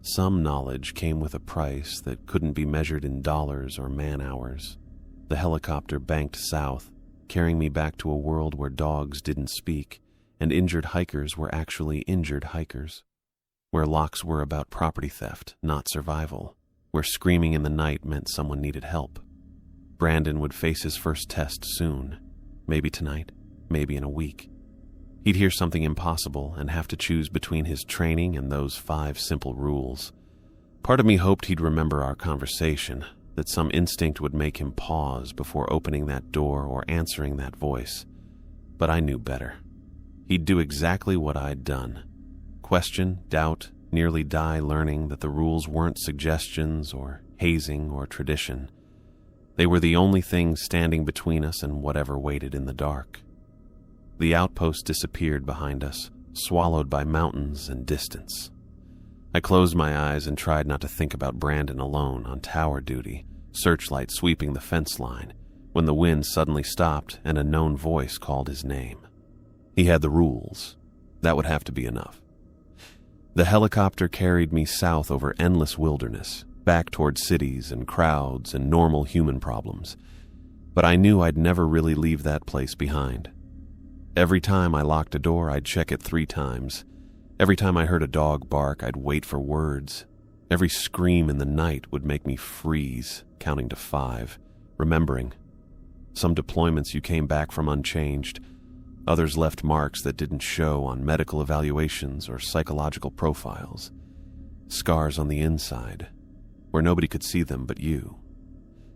Some knowledge came with a price that couldn't be measured in dollars or man-hours. The helicopter banked south, carrying me back to a world where dogs didn't speak, and injured hikers were actually injured hikers, where locks were about property theft, not survival, where screaming in the night meant someone needed help. Brandon would face his first test soon, maybe tonight, maybe in a week. He'd hear something impossible and have to choose between his training and those 5 simple rules. Part of me hoped he'd remember our conversation, that some instinct would make him pause before opening that door or answering that voice. But I knew better. He'd do exactly what I'd done. Question, doubt, nearly die learning that the rules weren't suggestions or hazing or tradition. They were the only things standing between us and whatever waited in the dark. The outpost disappeared behind us, swallowed by mountains and distance. I closed my eyes and tried not to think about Brandon alone on tower duty, searchlight sweeping the fence line, when the wind suddenly stopped and a known voice called his name. He had the rules. That would have to be enough. The helicopter carried me south over endless wilderness, back toward cities and crowds and normal human problems. But I knew I'd never really leave that place behind. Every time I locked a door, I'd check it 3 times. Every time I heard a dog bark, I'd wait for words. Every scream in the night would make me freeze, counting to 5, remembering. Some deployments you came back from unchanged. Others left marks that didn't show on medical evaluations or psychological profiles. Scars on the inside, where nobody could see them but you.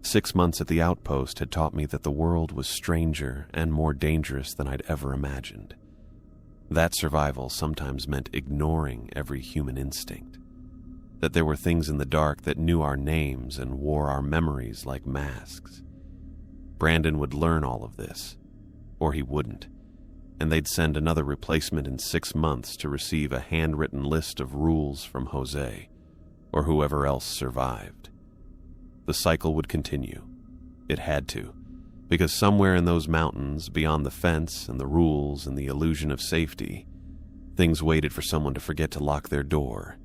6 months at the outpost had taught me that the world was stranger and more dangerous than I'd ever imagined. That survival sometimes meant ignoring every human instinct. That there were things in the dark that knew our names and wore our memories like masks. Brandon would learn all of this, or he wouldn't, and they'd send another replacement in 6 months to receive a handwritten list of rules from Jose, or whoever else survived. The cycle would continue. It had to, because somewhere in those mountains, beyond the fence and the rules and the illusion of safety, things waited for someone to forget to lock their door